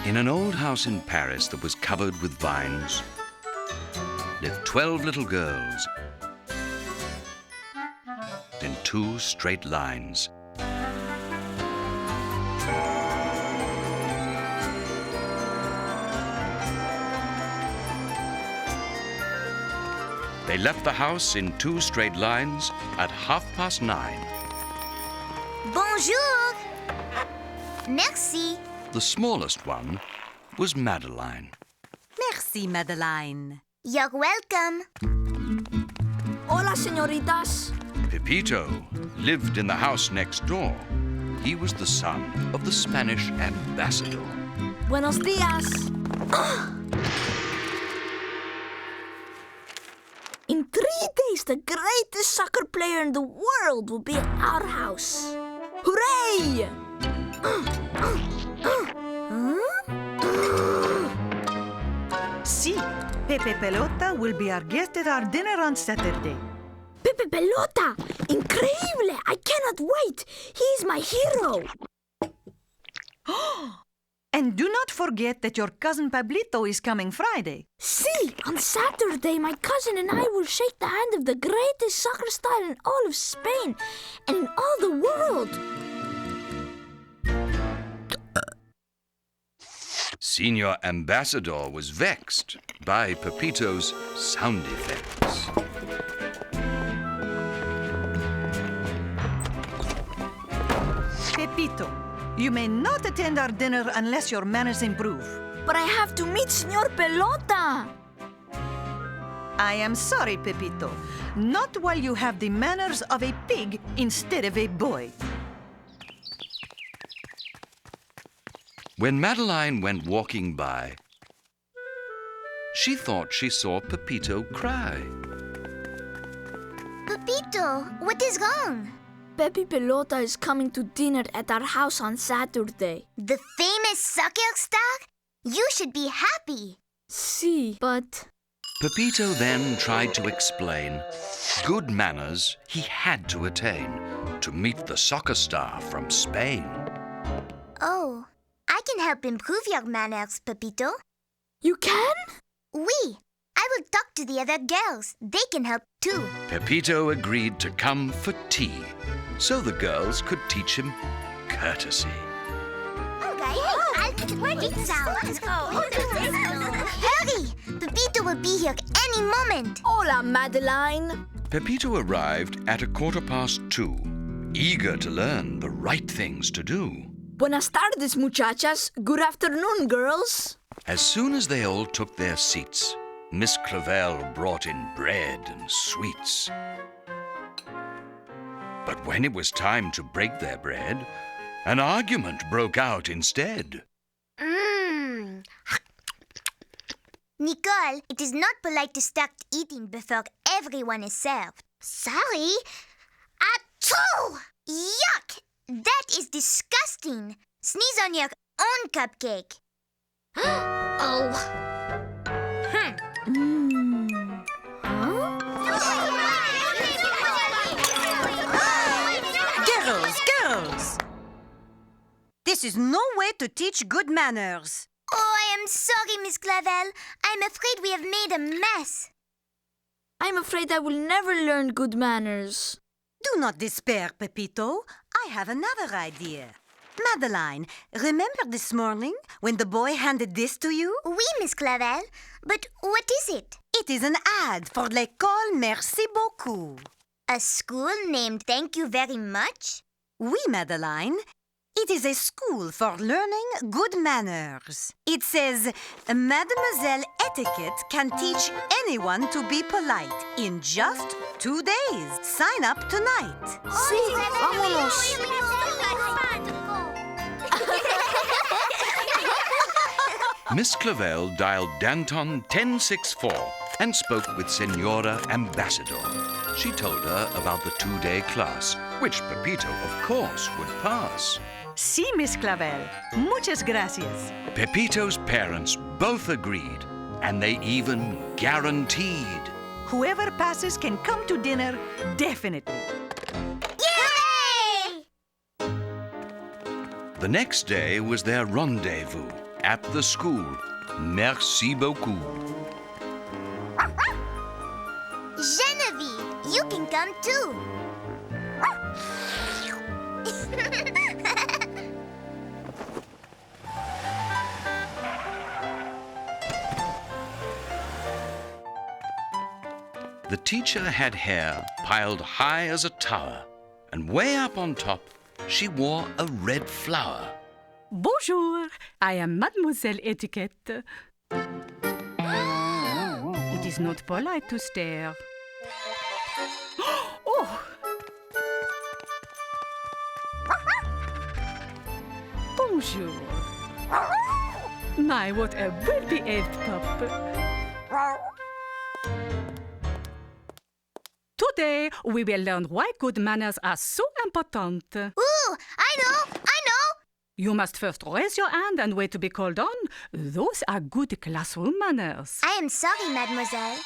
In an old house in Paris that was covered with vines lived 12 little girls in 2 straight lines. They left the house in 2 straight lines at 9:30. Bonjour! Merci. The smallest one was Madeline. Merci, Madeline. You're welcome. Hola, señoritas. Pepito lived in the house next door. He was the son of the Spanish ambassador. Buenos días. In 3 days, the greatest soccer player in the world will be at our house. Hooray! See, Pepe Pelota will be our guest at our dinner on Saturday. Pepe Pelota! Increíble! I cannot wait! He's my hero! And do not forget that your cousin Pablito is coming Friday. See, on Saturday, my cousin and I will shake the hand of the greatest soccer star in all of Spain and in all the world. Senior Ambassador was vexed by Pepito's sound effects. Pepito, you may not attend our dinner unless your manners improve. But I have to meet Señor Pelota. I am sorry, Pepito. Not while you have the manners of a pig instead of a boy. When Madeline went walking by, she thought she saw Pepito cry. Pepito, what is wrong? Pepe Pelota is coming to dinner at our house on Saturday. The famous soccer star? You should be happy. See, but... Pepito then tried to explain good manners he had to attain to meet the soccer star from Spain. Oh, I can help improve your manners, Pepito. You can? Oui. I will talk to the other girls. They can help too. Pepito agreed to come for tea so the girls could teach him courtesy. Okay, where did Let's go. Hurry! Pepito will be here any moment. Hola, Madeline. Pepito arrived at 2:15, eager to learn the right things to do. Buenas tardes, muchachas. Good afternoon, girls. As soon as they all took their seats, Miss Clavel brought in bread and sweets. But when it was time to break their bread, an argument broke out instead. Nicole, it is not polite to start eating before everyone is served. Sorry. Achoo! Yuck! That is disgusting. Sneeze on your own cupcake. Oh. Girls! This is no way to teach good manners. Oh, I am sorry, Miss Clavel. I'm afraid we have made a mess. I'm afraid I will never learn good manners. Do not despair, Pepito. I have another idea. Madeline, remember this morning when the boy handed this to you? Oui, Miss Clavel. But what is it? It is an ad for l'école Merci Beaucoup. A school named Thank You Very Much? Oui, Madeline. It is a school for learning good manners. It says, Mademoiselle Etiquette can teach anyone to be polite in just 2 days. Sign up tonight. Sí, vámonos. Miss Clavel dialed Danton 1064 and spoke with Senora Ambassador. She told her about the 2-day class, which Pepito, of course, would pass. Sí, Miss Clavel. Muchas gracias. Pepito's parents both agreed, and they even guaranteed. Whoever passes can come to dinner, definitely. Yay! The next day was their rendezvous at the school. Merci beaucoup. Genevieve, you can come too. The teacher had hair piled high as a tower, and way up on top, she wore a red flower. Bonjour, I am Mademoiselle Etiquette. It is not polite to stare. Oh! Bonjour. My, what a well-behaved pup. Today, we will learn why good manners are so important. Ooh, I know! You must first raise your hand and wait to be called on. Those are good classroom manners. I am sorry, mademoiselle.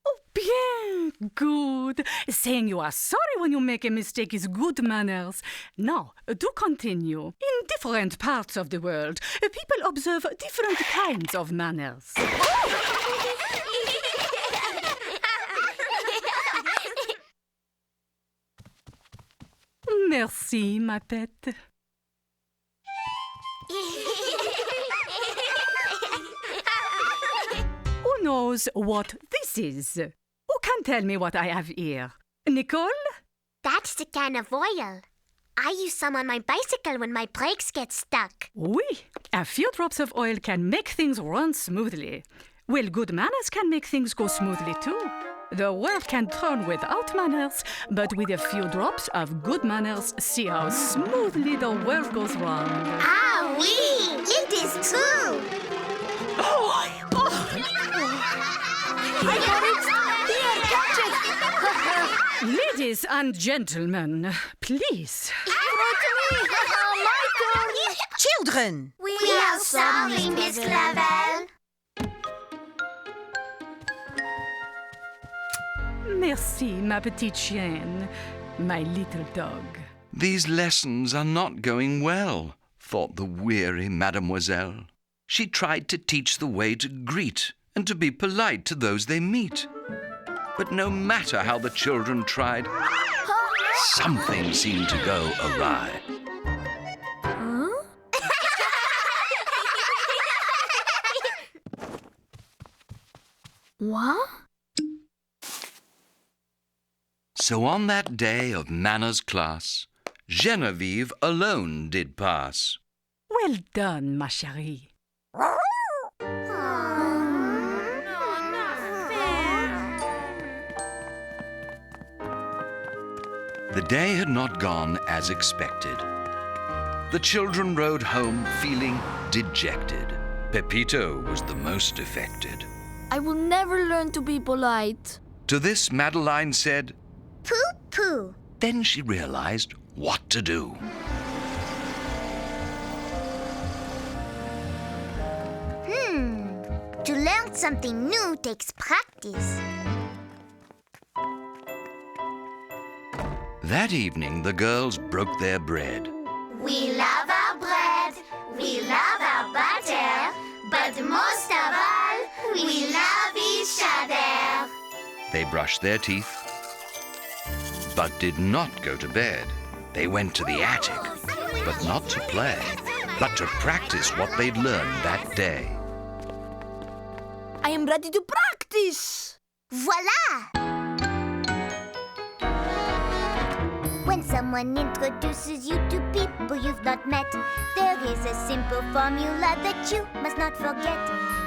Oh, bien, good. Saying you are sorry when you make a mistake is good manners. Now, do continue. In different parts of the world, people observe different kinds of manners. Merci, ma pet. Who knows what this is? Who can tell me what I have here? Nicole? That's the can of oil. I use some on my bicycle when my brakes get stuck. Oui, a few drops of oil can make things run smoothly. Well, good manners can make things go smoothly too. The world can turn without manners, but with a few drops of good manners, see how smoothly the world goes round. Ah, oui! It is true! Ladies and gentlemen, please. Children! We are sorry, Miss Clavel. Merci, ma petite chienne, my little dog. These lessons are not going well, thought the weary mademoiselle. She tried to teach the way to greet and to be polite to those they meet. But no matter how the children tried, something seemed to go awry. What? So on that day of manners class, Genevieve alone did pass. Well done, ma chérie. The day had not gone as expected. The children rode home feeling dejected. Pepito was the most affected. I will never learn to be polite. To this, Madeline said, Pooh-pooh. then she realized what to do. To learn something new takes practice. That evening, the girls broke their bread. We love our bread, we love our butter, but most of all, we love each other. They brushed their teeth, but did not go to bed. They went to the attic, but not to play, but to practice what they'd learned that day. I am ready to practice. Voila! When someone introduces you to people you've not met, there is a simple formula that you must not forget.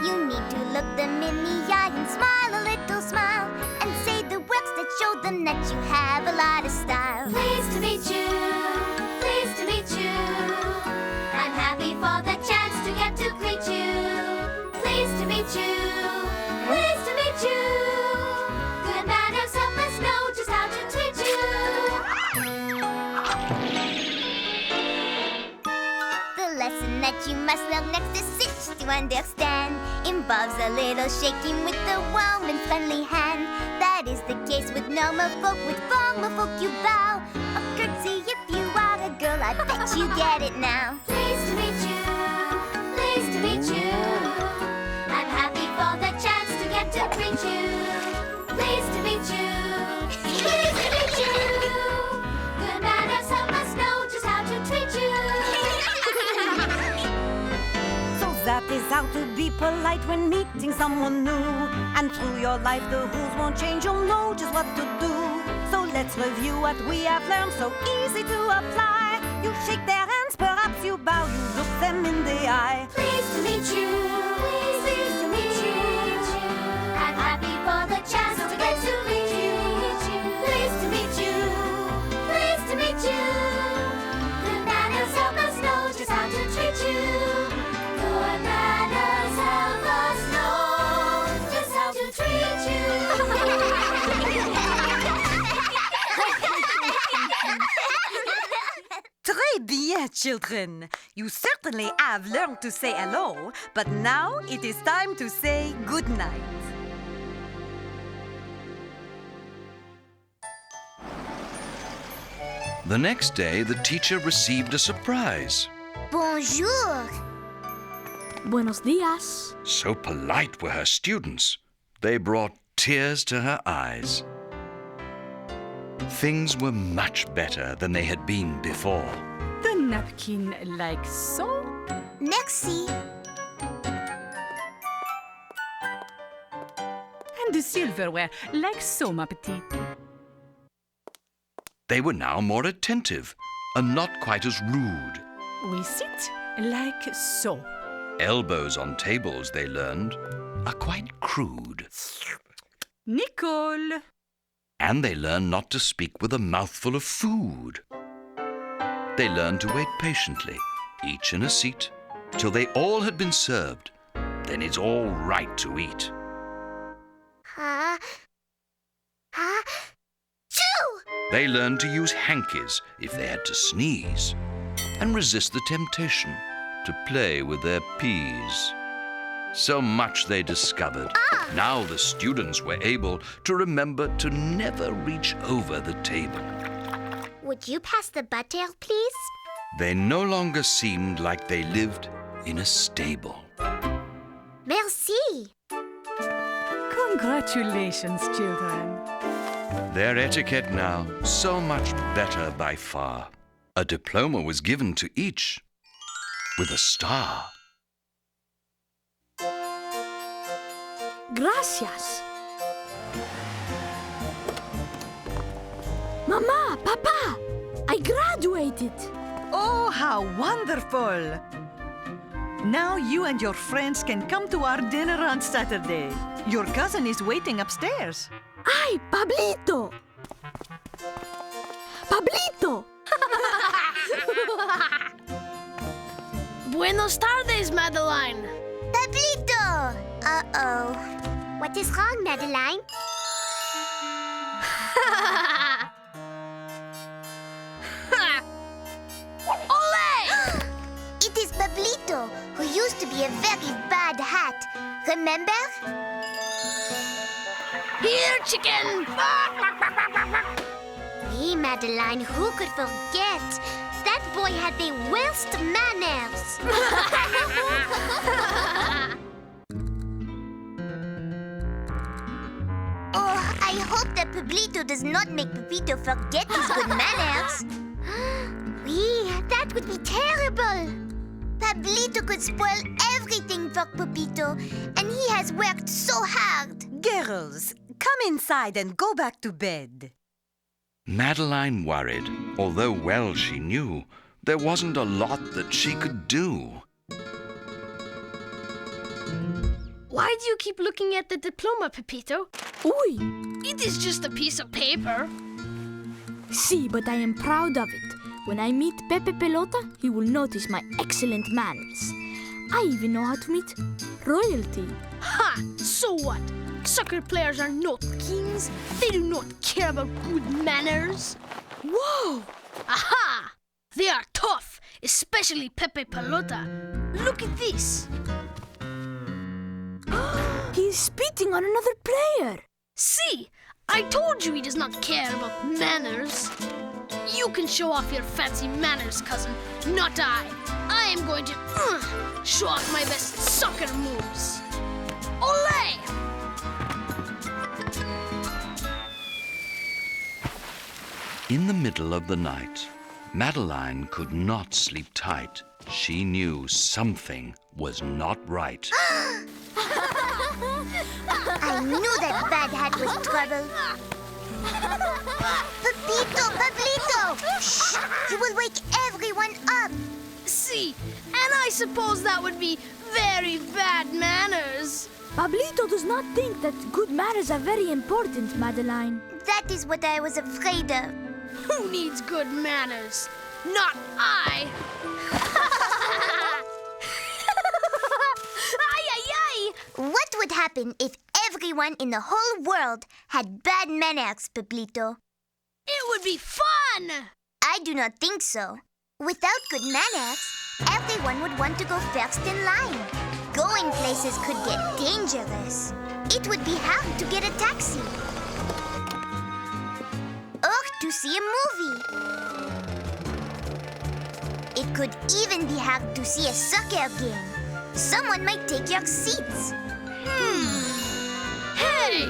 You need to look them in the eye and smile a little smile, and say the words that show them that you have a lot of style. Pleased to meet you, pleased to meet you. I'm happy for the chance to get to greet you. Pleased to meet you, pleased to meet you. Good manners help us know just how to treat you. The lesson that you must learn next is sit to understand. Involves a little shaking with a warm and friendly hand. That is the case with normal folk. With formal folk you bow. A curtsy if you are a girl, I bet you get it now. Pleased to meet you, pleased to meet that is how to be polite when meeting someone new. And through your life the rules won't change, you'll know just what to do. So let's review what we have learned, so easy to apply. You shake their hands, perhaps you bow, you look them in the eye. Pleased to meet you. Pleased to meet you. I'm happy for the chance to get to meet you. Pleased to meet you. Pleased to meet you. Good manners help us know just how to treat you. Good manners help us know just how to treat you. Très bien, children. You certainly have learned to say hello, but now it is time to say good night. The next day, the teacher received a surprise. Bonjour. Buenos dias. So polite were her students. They brought tears to her eyes. Things were much better than they had been before. The napkin like so. Merci. And the silverware like so, ma petite. They were now more attentive and not quite as rude. We sit like so. Elbows on tables, they learned, are quite crude. Nicole. And they learned not to speak with a mouthful of food. They learned to wait patiently, each in a seat, till they all had been served. Then it's all right to eat. Choo! They learned to use hankies if they had to sneeze, and resist the temptation to play with their peas. So much they discovered. Now the students were able to remember to never reach over the table. Would you pass the butter, please? They no longer seemed like they lived in a stable. Merci. Congratulations, children. Their etiquette now so much better by far. A diploma was given to each with a star. Gracias. Mama, Papa, I graduated. Oh, how wonderful! Now you and your friends can come to our dinner on Saturday. Your cousin is waiting upstairs. Ay, Pablito. Pablito. Buenos tardes, Madeline. Pablito! Uh-oh. What is wrong, Madeline? Ole! It is Pablito, who used to be a very bad hat. Remember? Here, chicken! Hey, Madeline, who could forget? That boy had the worst manners. Oh, I hope that Pablito does not make Pepito forget his good manners. Oui, that would be terrible. Pablito could spoil everything for Pepito, and he has worked so hard. Girls, come inside and go back to bed. Madeline worried, although well she knew there wasn't a lot that she could do. Why do you keep looking at the diploma, Pepito? Uy. It is just a piece of paper. See, but I am proud of it. When I meet Pepe Pelota, he will notice my excellent manners. I even know how to meet royalty. Ha! So what? Soccer players are not kings. They do not care about good manners. Whoa! Aha! They are tough, especially Pepe Pelota. Look at this. He is spitting on another player. See? I told you he does not care about manners. You can show off your fancy manners, cousin, not I. I am going to show off my best soccer moves. Ole! In the middle of the night, Madeline could not sleep tight. She knew something was not right. I knew that bad hat was trouble. Pablito! Shh! You will wake everyone up. See, and I suppose that would be very bad manners. Pablito does not think that good manners are very important, Madeline. That is what I was afraid of. Who needs good manners? Not I! Ay! What would happen if everyone in the whole world had bad manners, Pablito? It would be fun! I do not think so. Without good manners, everyone would want to go first in line. Going places could get dangerous. It would be hard to get a taxi. Or to see a movie. It could even be hard to see a soccer game. Someone might take your seats. Hey!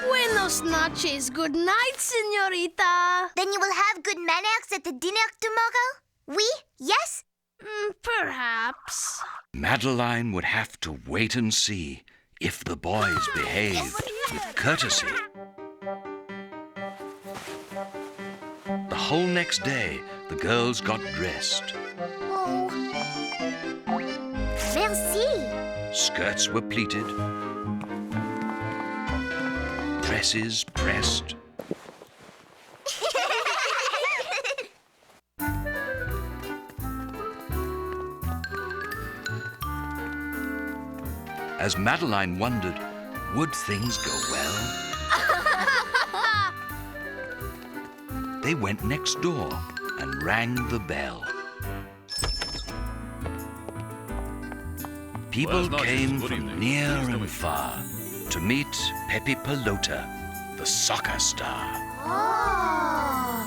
Buenos noches. Good night, señorita. Then you will have good manners at the dinner tomorrow? Oui? Yes? Perhaps. Madeline would have to wait and see if the boys behaved with courtesy. The whole next day, the girls got dressed. Oh. Merci. Skirts were pleated, dresses pressed. As Madeline wondered, would things go well? They went next door and rang the bell. People came from near and far to meet Pepe Pelota, the soccer star. Oh.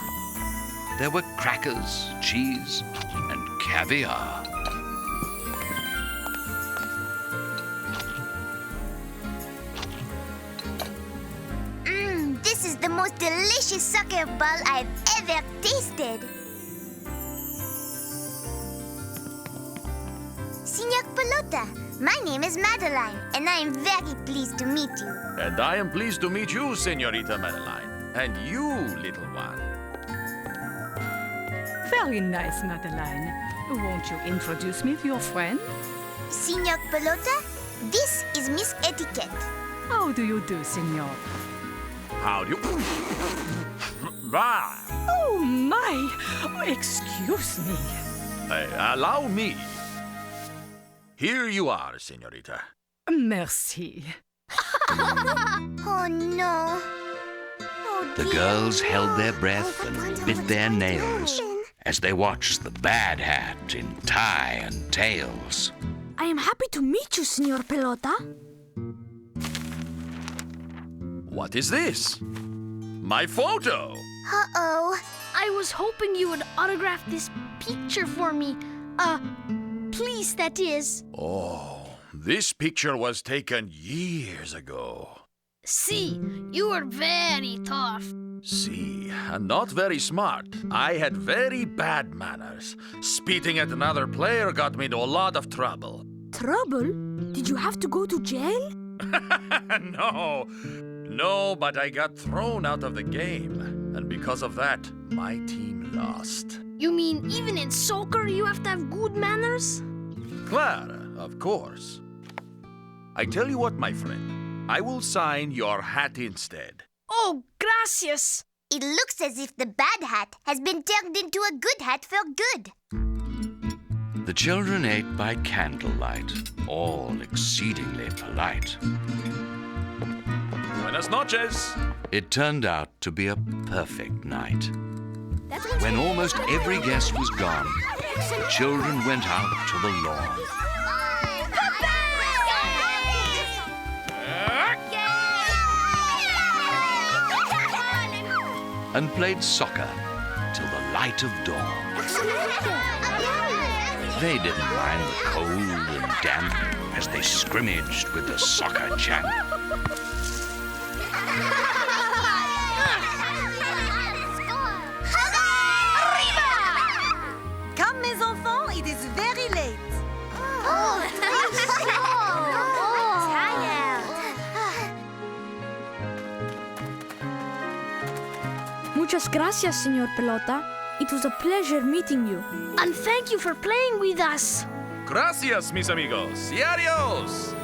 There were crackers, cheese, and caviar. This is the most delicious soccer ball I've ever tasted. Signor Pelota, my name is Madeline, and I am very pleased to meet you. And I am pleased to meet you, Señorita Madeline. And you, little one. Very nice, Madeline. Won't you introduce me to your friend? Signor Pelota, this is Miss Etiquette. How do you do, senor? How do you... Bah! Oh, my! Excuse me. Allow me. Here you are, Señorita. Merci. Oh, no. Oh, The dear. girls held their breath and bit their nails as they watched the bad hat in tie and tails. I am happy to meet you, Senor Pelota. What is this? My photo! Uh-oh. I was hoping you would autograph this picture for me. Please, that is. Oh, this picture was taken years ago. See, you were very tough. See, and not very smart. I had very bad manners. Spitting at another player got me into a lot of trouble. Trouble? Did you have to go to jail? No, but I got thrown out of the game. And because of that, my team lost. You mean even in soccer you have to have good manners? Clara, of course. I tell you what, my friend. I will sign your hat instead. Oh, gracias. It looks as if the bad hat has been turned into a good hat for good. The children ate by candlelight, all exceedingly polite. Buenas noches. It turned out to be a perfect night. When almost every guest was gone, the children went out to the lawn and played soccer till the light of dawn. They didn't mind the cold and damp as they scrimmaged with the soccer champ. it is very late. Muchas gracias, Señor Pelota. It was a pleasure meeting you. And thank you for playing with us. Gracias, mis amigos. Y adios.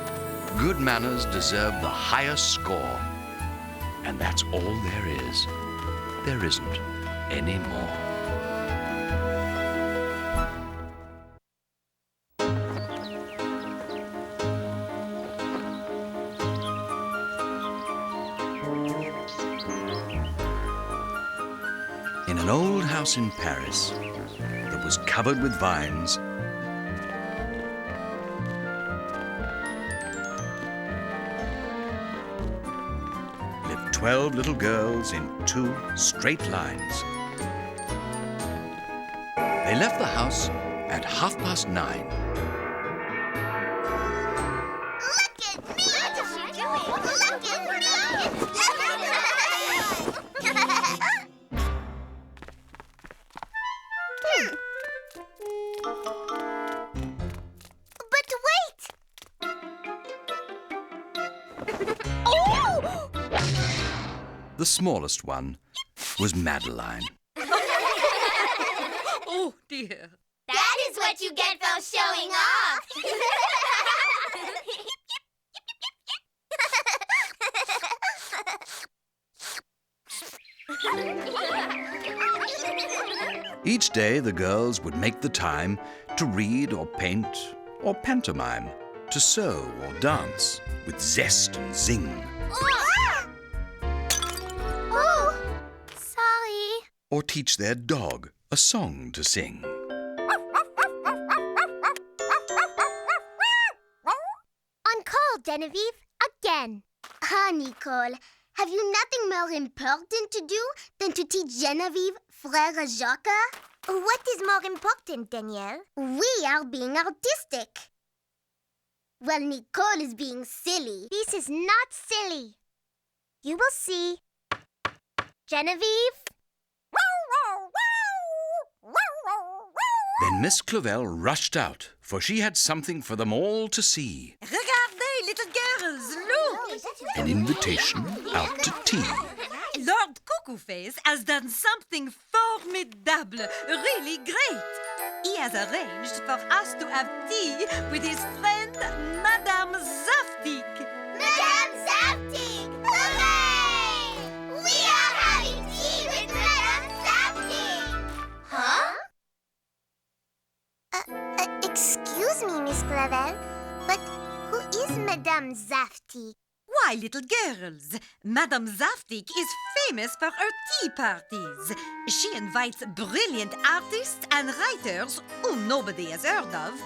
Good manners deserve the highest score. And that's all there is. There isn't any more. In an old house in Paris that was covered with vines, lived 12 little girls in 2 straight lines. They left the house at 9:30. Look at me! What is she doing? Look at me! But wait! Oh! The smallest one was Madeline. Oh, dear. That is what you get for showing off. Each day, the girls would make the time to read or paint or pantomime, to sew or dance with zest and zing, Oh! Sorry. or teach their dog a song to sing. On call, Genevieve, again. Ah, Nicole, have you nothing more important to do than to teach Genevieve Frère Jacques? What is more important, Danielle? We are being artistic. Well, Nicole is being silly. This is not silly. You will see. Genevieve? Then Miss Clavell rushed out, for she had something for them all to see. Regardez, little girls, look! An invitation out to tea. Lord Cuckoo-Face has done something formidable, really great. He has arranged for us to have tea with his friend, Madame Zaftig. Madame Zaftig! Hooray! We are having tea with Madame Zaftig! Huh? Excuse me, Miss Clavel, but who is Madame Zaftig? Why, little girls, Madame Zaftig is famous for her tea parties. She invites brilliant artists and writers whom nobody has heard of,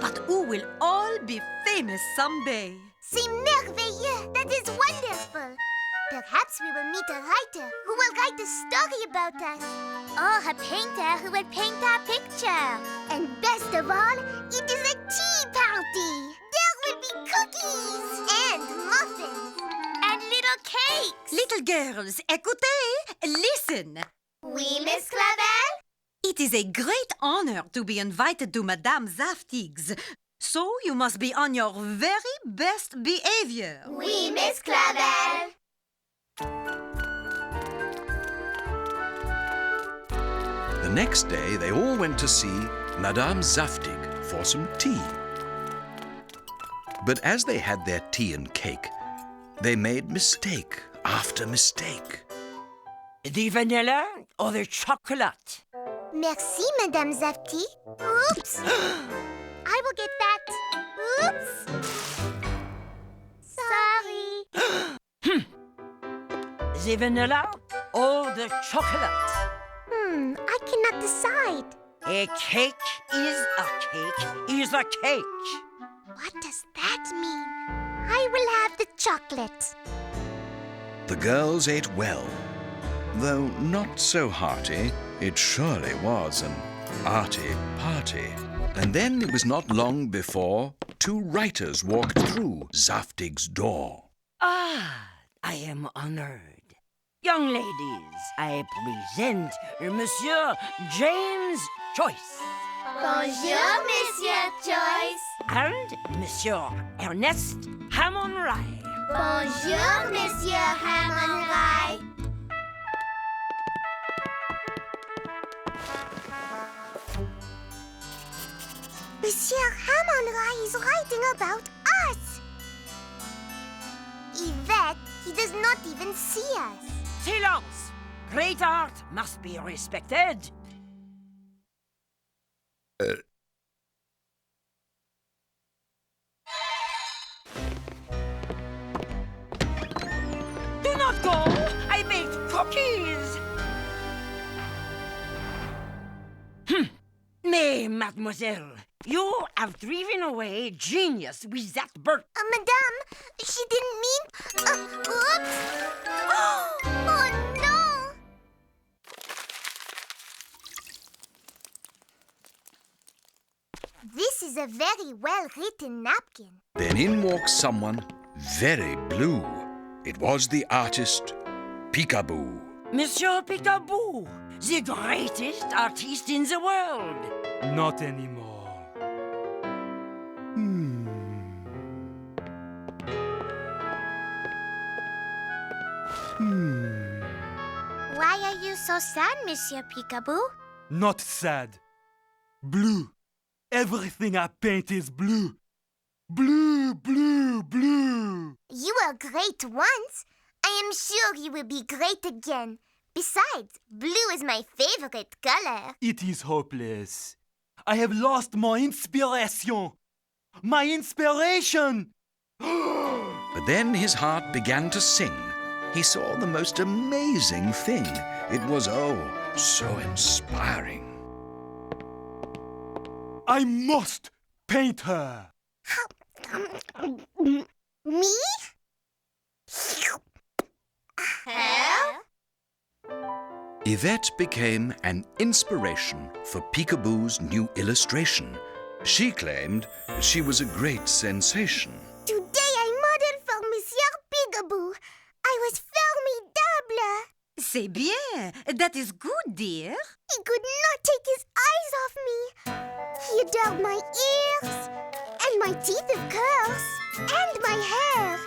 but who will all be famous someday. C'est merveilleux! That is wonderful! Perhaps we will meet a writer who will write a story about us. Or a painter who will paint our picture. And best of all, it is a tea party! There will be cookies! And muffins! And little cakes! Little girls, écoutez, listen. Oui, Miss Clavel? It is a great honor to be invited to Madame Zaftig's, so you must be on your very best behavior. Oui, Miss Clavel. The next day, they all went to see Madame Zaftig for some tea. But as they had their tea and cake, they made mistake after mistake. The vanilla or the chocolate? Merci, Madame Zaftig. Oops! I will get that. Oops! Sorry. The vanilla or the chocolate? I cannot decide. A cake is a cake is a cake. What does that mean? I will have the chocolate. The girls ate well, though not so hearty. It surely was an arty party. And then it was not long before 2 writers walked through Zaftig's door. Ah, I am honored. Young ladies, I present Monsieur James Joyce. Bonjour, Monsieur Joyce. And Monsieur Ernest Hammond-Rye. Bonjour, Monsieur Hammond-Rye. Monsieur Hammond-Rye is writing about us. Yvette, he does not even see us. Silence! Great art must be respected. Do not go! I baked cookies! Mais, mademoiselle, you have driven away genius with that bird. Madame, she didn't mean... oops! Oh, no! This is a very well-written napkin. Then in walks someone very blue. It was the artist Peekaboo. Monsieur Peekaboo, the greatest artist in the world. Not anymore. Why are you so sad, Monsieur Peekaboo? Not sad. Blue. Everything I paint is blue. Blue, blue, blue. You were great once. I am sure you will be great again. Besides, blue is my favorite color. It is hopeless. I have lost my inspiration. My inspiration! But then his heart began to sing. He saw the most amazing thing. It was, so inspiring. I must paint her. Me? Her? Yvette became an inspiration for Peekaboo's new illustration. She claimed she was a great sensation. Today I modeled for Monsieur Peekaboo. I was formidable. C'est bien. That is good, dear. He could not take his eyes off me. He adored my ears, and my teeth of curls, and my hair.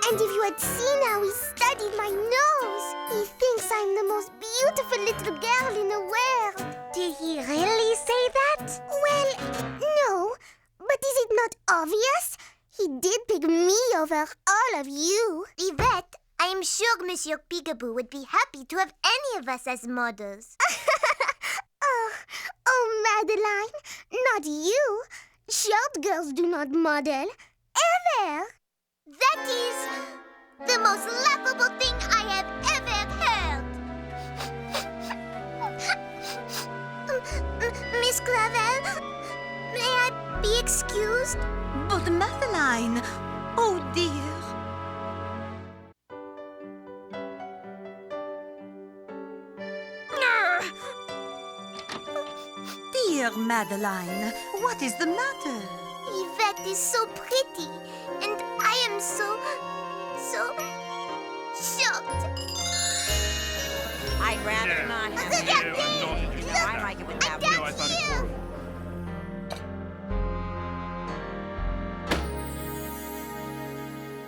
And if you had seen how he studied my nose, he thinks I'm the most beautiful little girl in the world. Did he really say that? Well, no. But is it not obvious? He did pick me over all of you. Yvette, I am sure Monsieur Peekaboo would be happy to have any of us as models. Oh, Madeline, not you. Short girls do not model. Ever. That is the most laughable thing I have ever heard. Miss Clavel, may I be excused? But Madeline, oh dear. Dear Madeline, what is the matter? Yvette is so pretty, and I am so shocked. I'd rather not have Look at it. me! I like it with I that got you!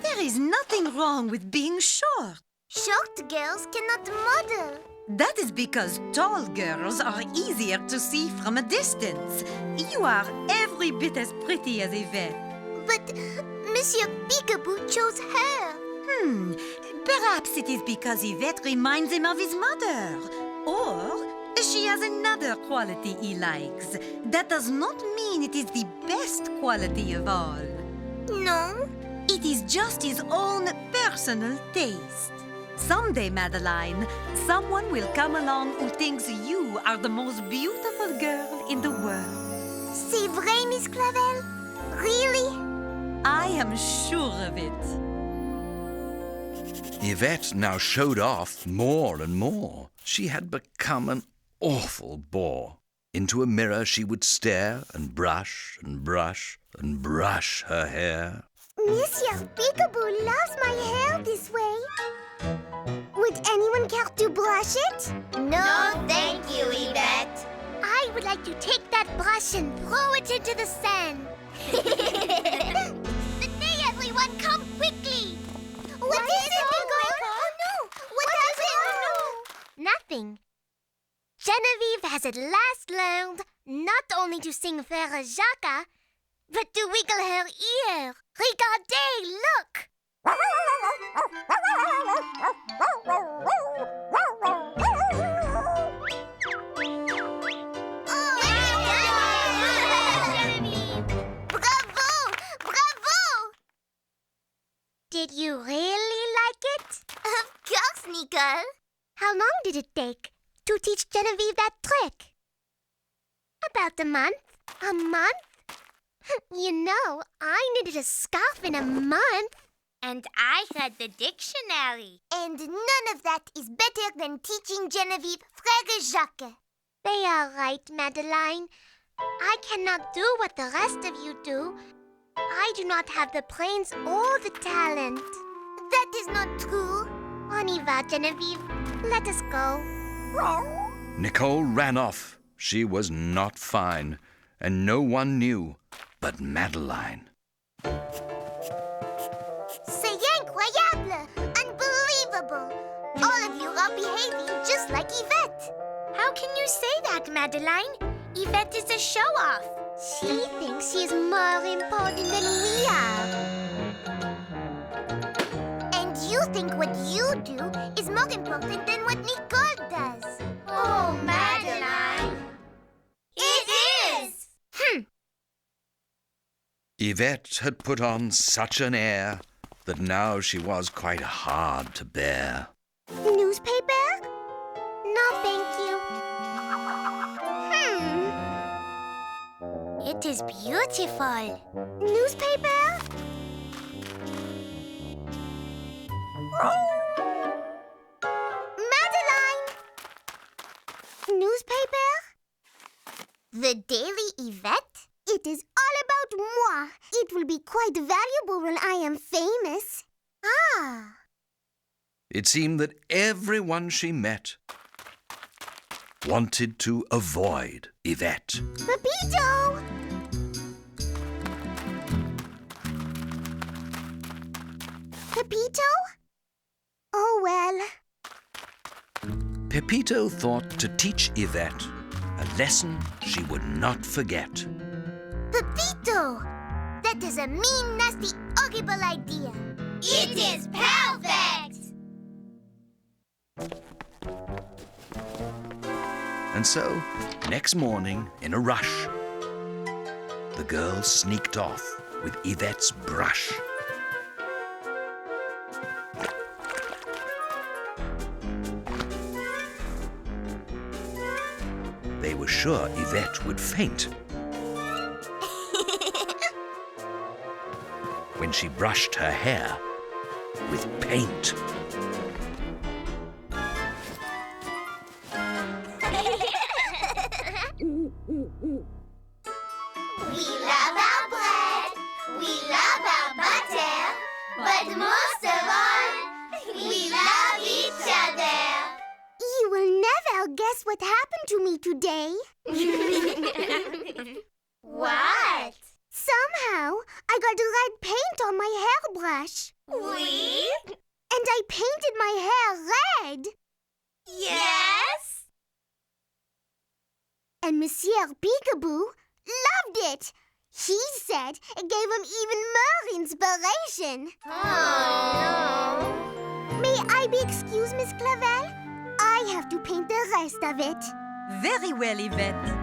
There is nothing wrong with being short. Short girls cannot model. That is because tall girls are easier to see from a distance. You are every bit as pretty as Yvette. But Monsieur Peekaboo chose her. Perhaps it is because Yvette reminds him of his mother. Or she has another quality he likes. That does not mean it is the best quality of all. No. It is just his own personal taste. Someday, Madeline, someone will come along who thinks you are the most beautiful girl in the world. C'est vrai, Miss Clavel? Really? I am sure of it. Yvette now showed off more and more. She had become an awful bore. Into a mirror she would stare and brush and brush and brush her hair. Monsieur Peekaboo loves my hair this way. Would anyone care to brush it? No, thank you, Yvette. I I would like to take that brush and throw it into the sand. Good day, everyone. Come quickly. What is it, Nicole? Oh, no. What happened? Oh, no. Nothing. Genevieve has at last learned not only to sing Frère Jacques, but to wiggle her ear. Regardez, look. Did you really like it? Of course, Nicole. How long did it take to teach Genevieve that trick? About a month. A month? You know, I knitted a scarf in a month. And I read the dictionary. And none of that is better than teaching Genevieve Frère Jacques. They are right, Madeline. I cannot do what the rest of you do. I do not have the brains or the talent. That is not true. On y va, Genevieve. Let us go. Nicole ran off. She was not fine, and no one knew but Madeline. C'est incroyable! Unbelievable! All of you are behaving just like Yvette. How can you say that, Madeline? Yvette is a show-off. She thinks she is more important than we are. And you think what you do is more important than what Nicole does. Oh, Madeline! It is! Yvette had put on such an air that now she was quite hard to bear. Newspaper? No, thank you. It is beautiful. Newspaper? Madeline! Newspaper? The Daily Yvette? It is all about moi. It will be quite valuable when I am famous. Ah. It seemed that everyone she met wanted to avoid Yvette. Pepito! Pepito? Oh, well. Pepito thought to teach Yvette a lesson she would not forget. Pepito! That is a mean, nasty, horrible idea. It is perfect! And so, next morning, in a rush, the girl sneaked off with Yvette's brush. They were sure Yvette would faint when she brushed her hair with paint. We love our bread, we love our butter, but most of all, we love each other. You will never guess what happened to me today. What? Somehow, I got red paint on my hairbrush. Oui? And I painted my hair red. Yes? And Monsieur Peekaboo loved it. He said it gave him even more inspiration. Oh, no. May I be excused, Miss Clavel? I have to paint the rest of it. Very well, Yvette.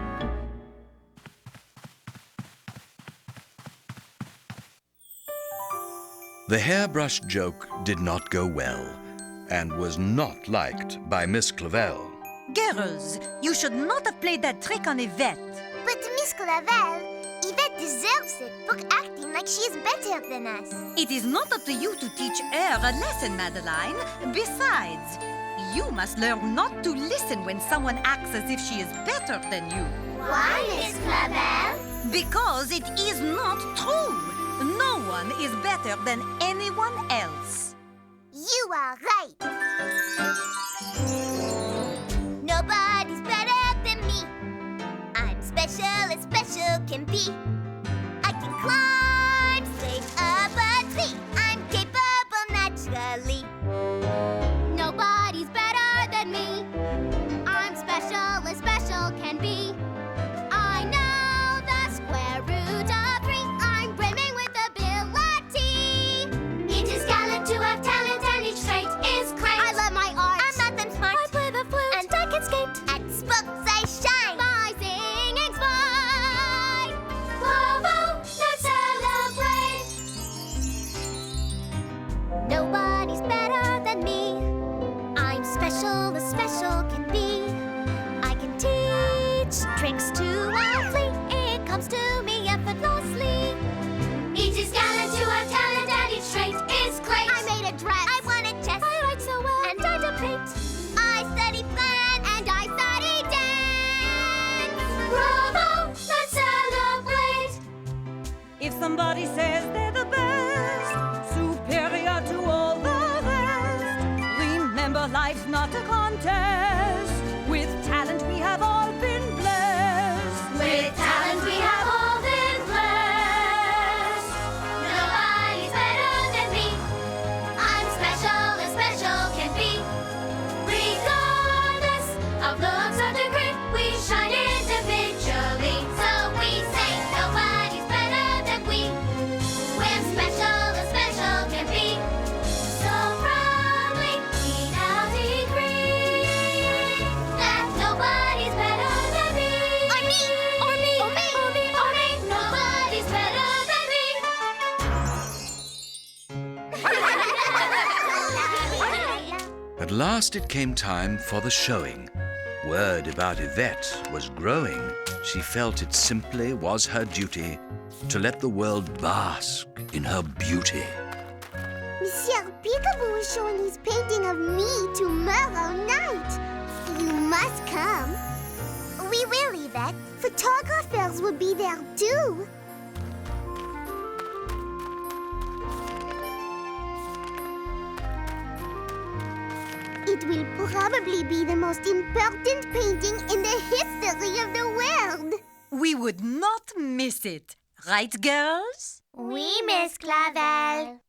The hairbrush joke did not go well and was not liked by Miss Clavel. Girls, you should not have played that trick on Yvette. But Miss Clavel, Yvette deserves it for acting like she is better than us. It is not up to you to teach her a lesson, Madeline. Besides, you must learn not to listen when someone acts as if she is better than you. Why, Miss Clavel? Because it is not true. No one is better than anyone else. You are right. Nobody's better than me. I be. I can climb straight up a tree. I'm capable naturally. Nobody's better than me. I'm special as special can be. I know the square root of 3. I'm brimming with ability. It is gallant to have talent, and each trait is great. I love my art. I'm math and smart. I play the flute, and I can skate. At sports I shine. My singing's fine. Bravo, let's celebrate. Nobody's better than me. I'm special as special can be. I can teach tricks to all flee. It comes to me effortlessly. It is gallant to have talent, and each trait is great. I made a dress. I won a chess. I write so well, and I debate. I study French. And I study dance. Bravo, let's celebrate. If somebody says they're the best, superior to all the rest, remember life's not a contest. With talent we have all been blessed. With talent we have all been blessed. Nobody's better than me. I'm special as special can be. Regardless of looks or degree, we shine individually. So we say nobody's better than we. We're special as special can be. So proudly we now decree that nobody's better than me. Or me. Or me. Or me. Or me. Or me. Nobody's better than me. At last it came time for the showing. Word about Yvette was growing. She felt it simply was her duty to let the world bask in her beauty. Monsieur Peekaboo is showing his painting of me tomorrow night. You must come. We will, Yvette. Photographers will be there too. It will probably be the most important painting in the history of the world. We would not miss it. Right, girls? Oui, Miss Clavel.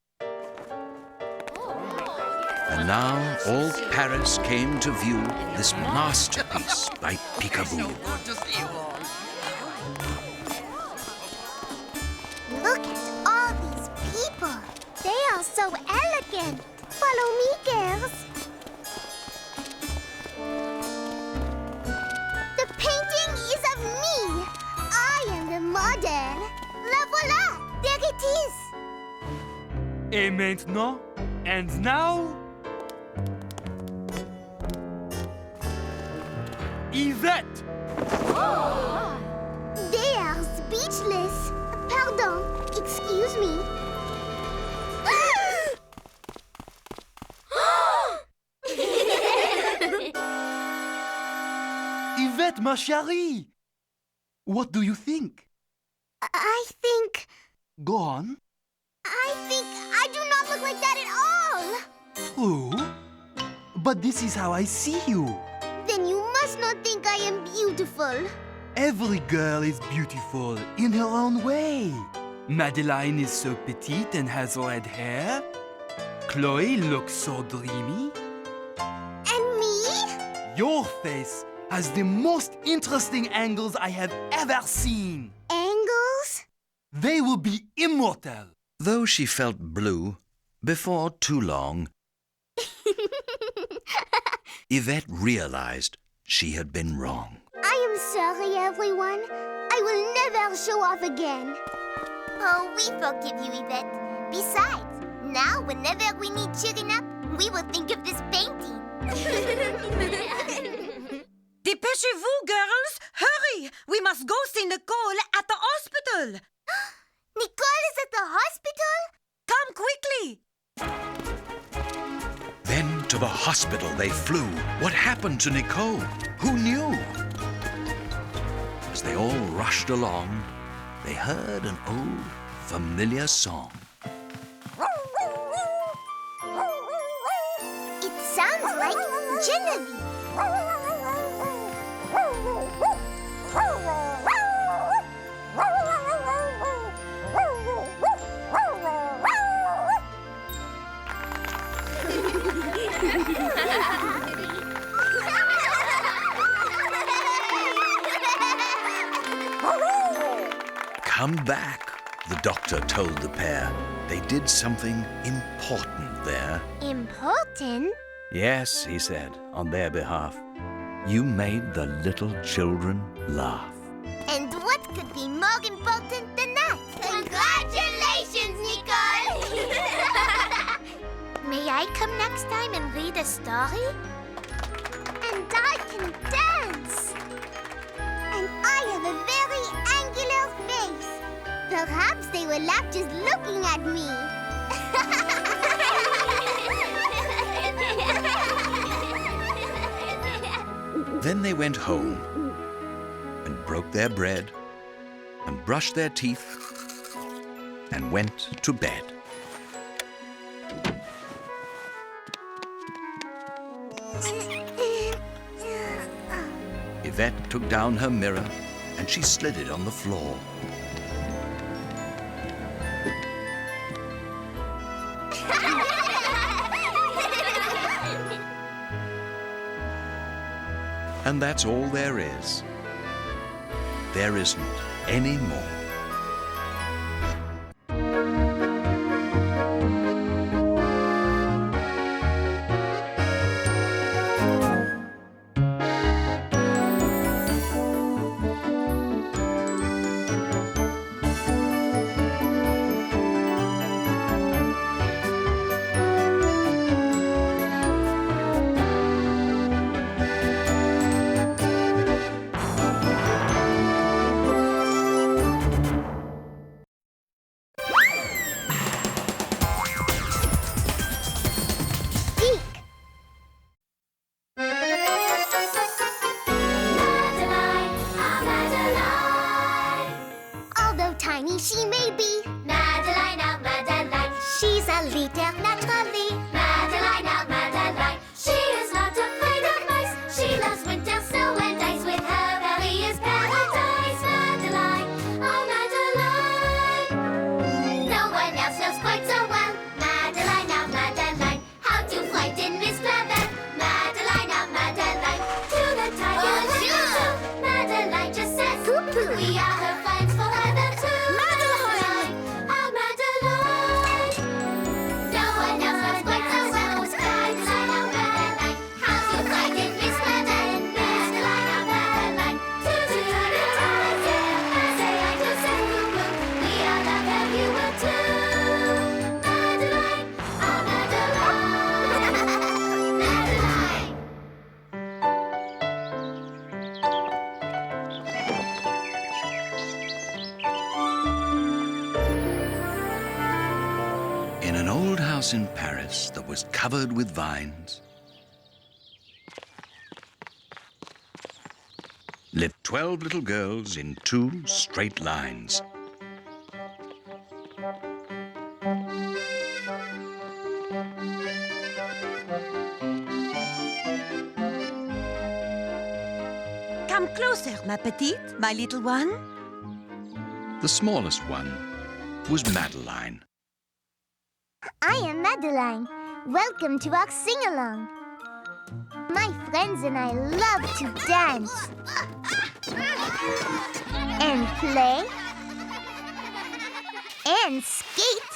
And now all Paris came to view this masterpiece by Peekaboo. Look at all these people. They are so elegant. Follow me, girls. The painting is of me. I am the model. La voilà. There it is. Et maintenant? And now? Yvette! They are speechless. Pardon. Excuse me. Yvette, ma chérie! What do you think? I think Go on. I do not look like that at all. True. But this is how I see you. Then you must not think I am beautiful. Every girl is beautiful in her own way. Madeline is so petite and has red hair. Chloe looks so dreamy. And me? Your face has the most interesting angles I have ever seen. Angles? They will be immortal. Though she felt blue, before too long, Yvette realized she had been wrong. I am sorry, everyone. I will never show off again. Oh, we forgive you, Yvette. Besides, now whenever we need cheering up, we will think of this painting. Dépêchez-vous, girls! Hurry! We must go see Nicole at the hospital! Nicole is at the hospital? Come quickly! Then to the hospital they flew. What happened to Nicole? Who knew? As they all rushed along, they heard an old, familiar song. It sounds like Genevieve. come back, the doctor told the pair. They did something important there. Important? Yes, he said, on their behalf. You made the little children laugh. And what could be more important than that? Congratulations, Nicole! May I come next time and read a story? And I can dance! And I have a very angular face. Perhaps they will laugh just looking at me. Then they went home and broke their bread and brushed their teeth and went to bed. Yvette took down her mirror and she slid it on the floor. And that's all there is. There isn't any more. Madeline, our Madeline. Although tiny she may be, Madeline, our Madeline. she's a leader naturally. Madeline, our Madeline. She is not afraid of mice. She loves winter, snow, and ice. With her belly is paradise. Madeline, our Madeline. No one else knows quite so well. Madeline, our Madeline. How to frighten Miss Clavel. Madeline, our Madeline. To the tiger and the zoo. Madeline just says, we are her friends forever too. Madeline, our Madeline. No one else knows quite so well. Madeline, our Madeline. How to frighten Miss Clavel. Madeline, our Madeline. To the tiger, Madeline just says, we are love and you will too. Madeline, our Madeline. Madeline. In an old house in Paris that was covered with vines lived 12 little girls in 2 straight lines. Come closer, ma petite, my little one. The smallest one was Madeline. I am Madeline. Welcome to our sing-along. My friends and I love to dance and play and skate.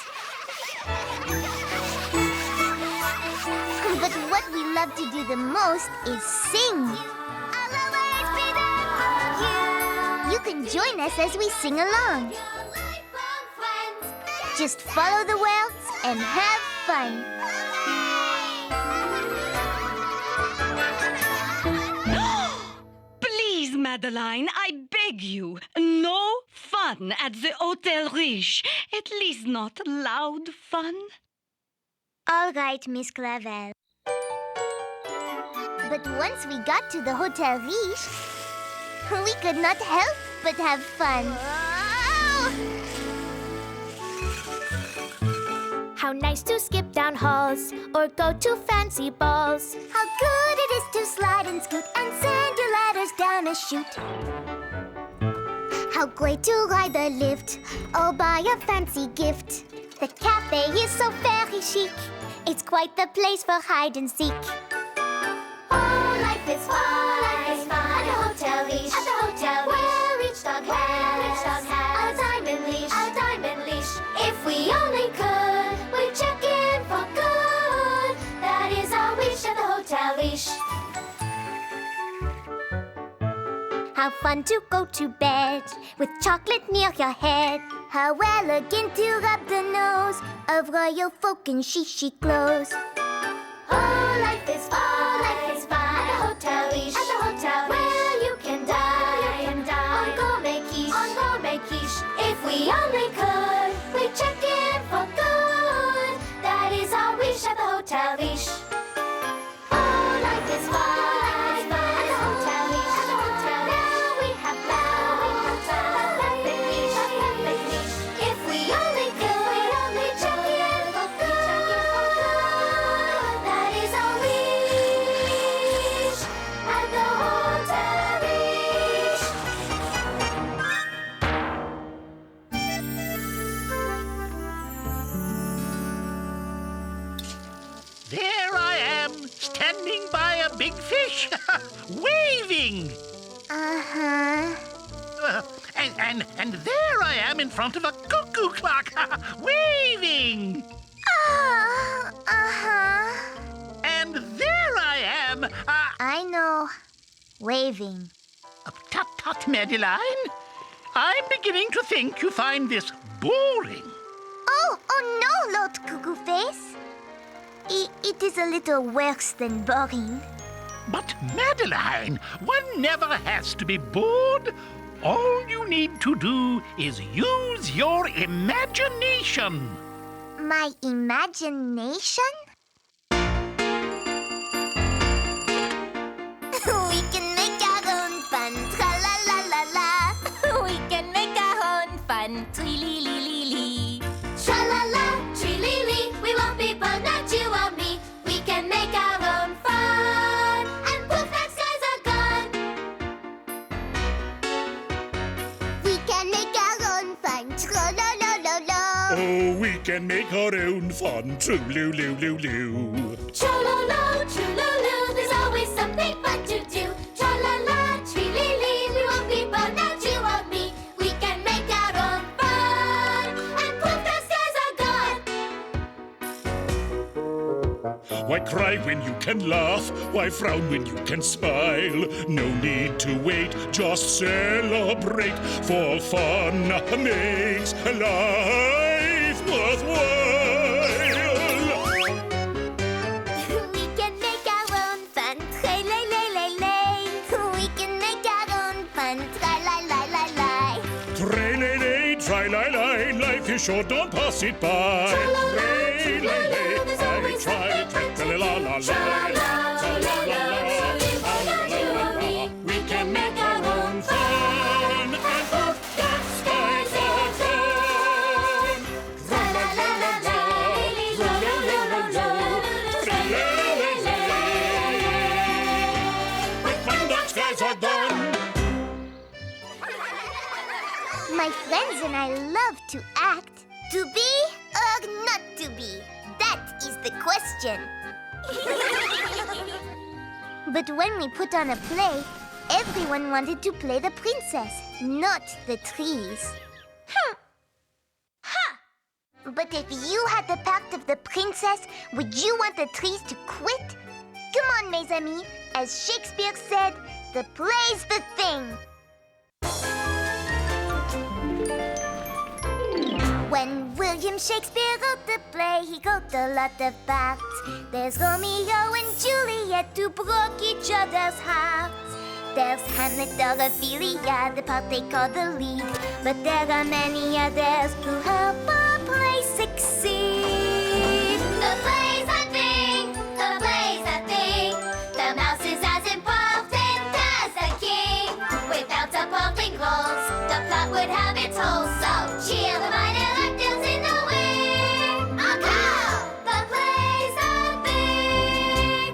But what we love to do the most is sing. I'll always be there for you. You can join us as we sing along. Just follow the words and have fun. Please, Madeline, I beg you. No fun at the Hotel Riche. At least not loud fun. All right, Miss Clavel. But once we got to the Hotel Riche, we could not help but have fun. How nice to skip down halls or go to fancy balls. How good it is to slide and scoot and send your ladders down a chute. How great to ride the lift or buy a fancy gift. The cafe is so very chic. It's quite the place for hide and seek. Oh, life is fun. Life is fun. At the Hotel Riche. At the Hotel Riche. Where each dog has a diamond fun to go to bed with chocolate near your head. How elegant to rub the nose of royal folk in chic clothes. Oh, life is fun at the Hotel Riche. At the Hotel Riche, where you can dine on gourmet quiche. If we only could, we'd check in for good. That is our wish at the Hotel Riche. Oh, life is fun at the Hotel Riche. At the Hotel Riche, now we have found the perfect niche. If we only could, we'd check in for good. That is our wish at the Hotel Riche. There I am, standing by a big fish, waving. Uh-huh. And there I am in front of a cuckoo clock, waving. Uh-huh. And there I am, I know. Waving. Tut tut, Madeline. I'm beginning to think you find this boring. Oh no, Lord Cuckoo Face. It is a little worse than boring. But Madeline, one never has to be bored. All you need to do is use your imagination. My imagination? We can make our own fun, tra-la-la-la-la. We can make our own fun, tree-lee-lee-lee-lee. Tra-la-la, tree-lee-lee, we won't be bummed, not you or me. We can make our own fun, and poof, that skies are gone. We can make our own fun, tra-la-la-la-la. Oh, we can make our own fun, true-loo-loo-loo-loo. Trololo, trululu, there's always something fun to do. Tra-la-la, tree-lee-lee, we won't be bummed, not you or me. We can make our own fun, and poof, the skies are gone. Why cry when you can laugh? Why frown when you can smile? No need to wait, just celebrate. For fun makes life worthwhile. We can make our own fun, tra-lay-lay-lay-lay. We can make our own fun, tra-la-la-la-la. Tray-lay-lay, try-lay-lay, life is short, don't pass it by. Tray-lay-lay, I try, tra-la-la-la-la. We can make our own fun, and put the skies are gone. Tra-la-la-la-la, tra-la-la-la-la, tra-la-la-la-la. When the skies are gone. My friends and I love to act. To be or not to be? That is the question. But when we put on a play, everyone wanted to play the princess, not the trees. But if you had the part of the princess, would you want the trees to quit? Come on, mes amis. As Shakespeare said, the play's the thing. When William Shakespeare wrote the play, he wrote a lot of parts. There's Romeo and Juliet who broke each other's hearts. There's Hamlet or Ophelia, the part they call the lead. But there are many others who help our play succeed. The play's a thing, the play's a thing. The mouse is as important as the king. Without supporting roles, the plot would have its holes. So cheer the minor actors in the wing. Encore! The play's a thing.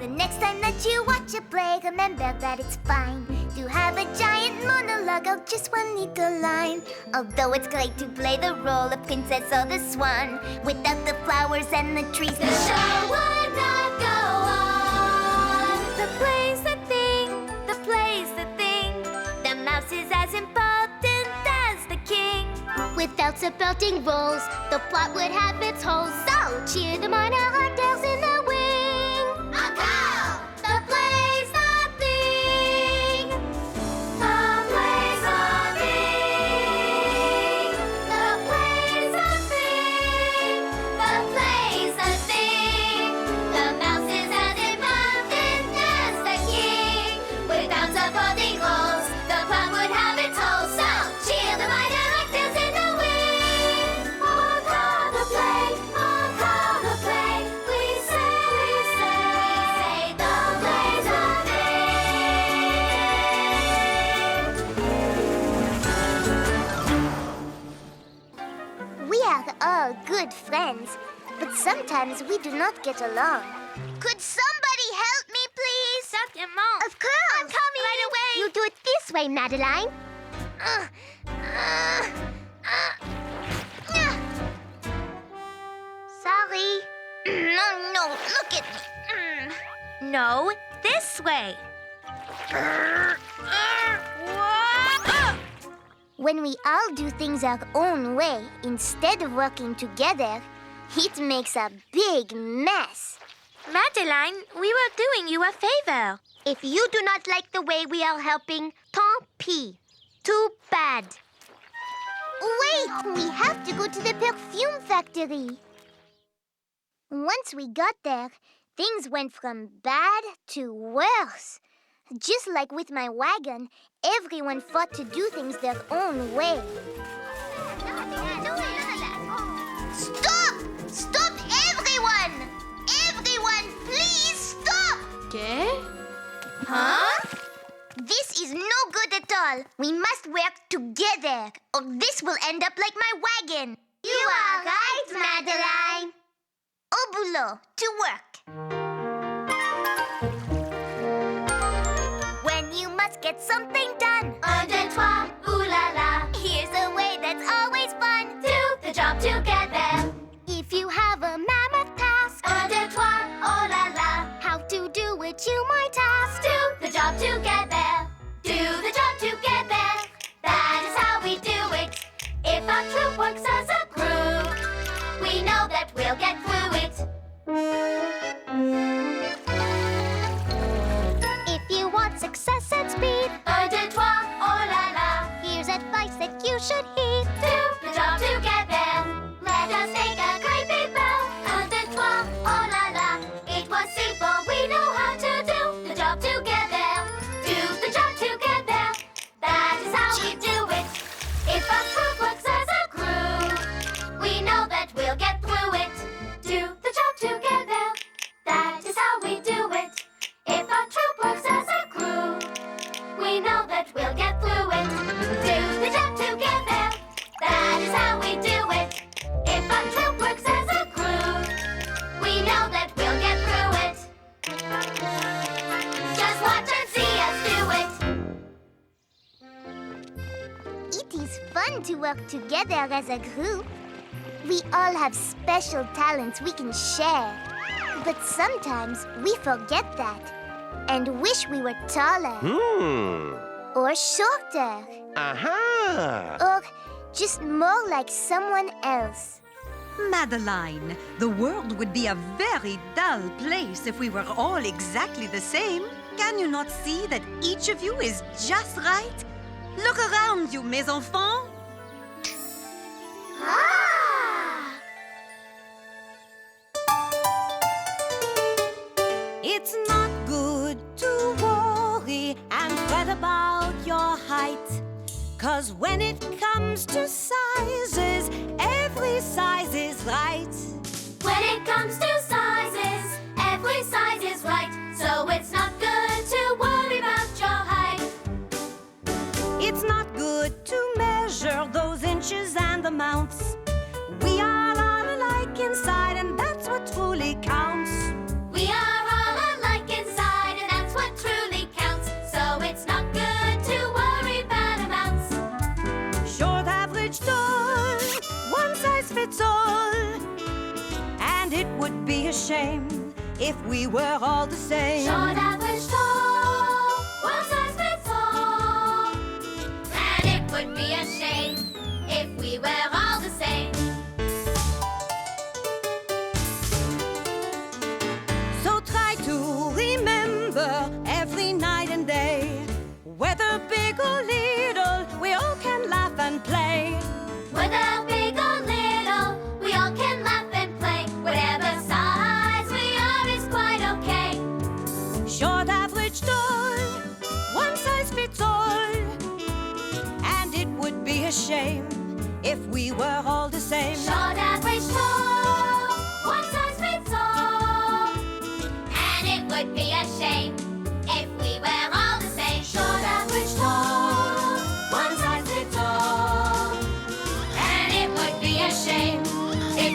The next time that you watch a play, remember that it's fine to have a giant monologue of just one little line. Although it's great to play the role of princess or the swan, without the flowers and the trees, the show would not go on. The play's the thing, the play's the thing. The mouse is as important as the king. Without supporting roles, the plot would have its holes. So cheer the minor actors in the wing. Encore! The play good friends, but sometimes we do not get along. Could somebody help me, please? Certainement. Of course. I'm coming. Right away. You do it this way, Madeline. Sorry. No, look at me. No, this way. When we all do things our own way instead of working together, it makes a big mess. Madeline, we were doing you a favor. If you do not like the way we are helping, tant pis. Too bad. Wait, we have to go to the perfume factory. Once we got there, things went from bad to worse. Just like with my wagon, everyone fought to do things their own way. Stop! Stop, everyone! Everyone, please stop! ¿Qué? Huh? This is no good at all. We must work together, or this will end up like my wagon. You are right, Madeline. Au boulot, to work. When you must get something done, Un, deux, trois, ooh la la. here's a way that's always fun. Do the job together. If you have a mammoth task, Un, deux, trois, oh la la. how to do it you might ask. Do the job together. Do the job together. That is how we do it. If our troop works as a group, we know that we'll get through it. If you want success and speed, Un, deux, trois, oh la la. here's advice that you should heed. Do the job together. Let us take a great big bow. Un, deux, trois, oh la la. It was simple, we know how to do the job together. Do the job together. That is how we do it. If our troop works as a group, we know that we'll get through it. Do the job together. That is how we do it. If our troop works as a group, we know that we'll get through it. Do the job together. That is how we do it. If our troop works as a group, we know that we'll get through it. Just watch and see us do it. It is fun to work together as a group. We all have special talents we can share. But sometimes we forget that and wish we were taller or shorter or just more like someone else. Madeline, the world would be a very dull place if we were all exactly the same. Can you not see that each of you is just right? Look around you, mes enfants. It's not good to worry and fret about your height. 'Cause when it comes to sizes, every size is right. When it comes to sizes, every size is right. So it's not good to worry about your height. It's not good to measure those inches and amounts. We are all alike inside, and that's what truly counts. We are all alike inside, and that's what truly counts. So it's not good to worry about amounts. Short, average, tall, one size fits all. And it would be a shame if we were all the same. Short, average, tall, one size fits all. And it would be a shame if we were all the same. So try to remember every night and day, whether big or little, we all can laugh and play. Whether big or little, we all can laugh and play. Whatever size we are is quite okay. Short, average, tall, one size fits all. And it would be a shame if we were all the same. Short, average, tall, one size fits all. And it would be a shame if we were all the same. Short, average, tall, one size fits all. And it would be a shame if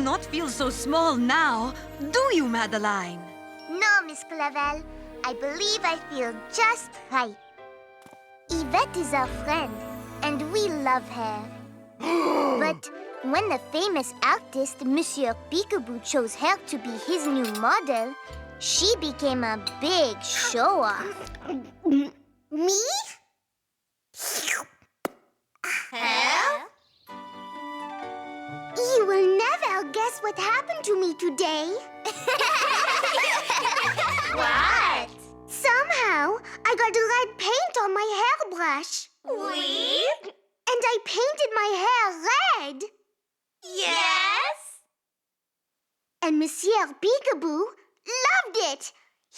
not feel so small now, do you, Madeline? No, Miss Clavel. I believe I feel just right. Yvette is our friend, and we love her. But when the famous artist, Monsieur Peekaboo, chose her to be his new model, she became a big show-off. Me? Her? You will never guess what happened to me today. What? Somehow, I got red paint on my hairbrush. Oui? And I painted my hair red. Yes? And Monsieur Peekaboo loved it.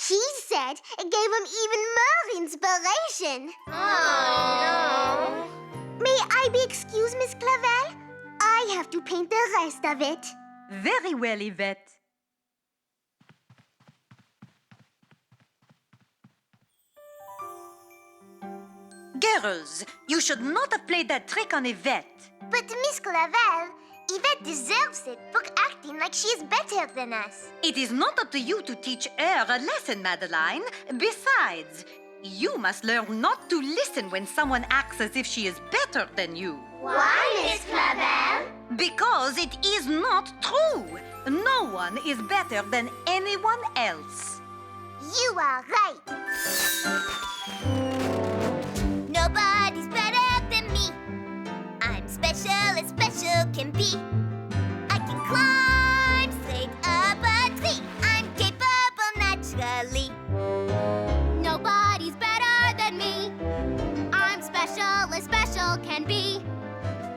He said it gave him even more inspiration. Oh, no. May I be excused, Miss Clavel? I have to paint the rest of it. Very well, Yvette. Girls, you should not have played that trick on Yvette. But Miss Clavel, Yvette deserves it for acting like she is better than us. It is not up to you to teach her a lesson, Madeline. Besides, you must learn not to listen when someone acts as if she is better than you. Why, Miss Clavel? Because it is not true. No one is better than anyone else. You are right. Nobody's better than me. I'm special as special can be. I can climb straight up a tree. I'm capable naturally. Nobody's better than me. I'm special as special can be.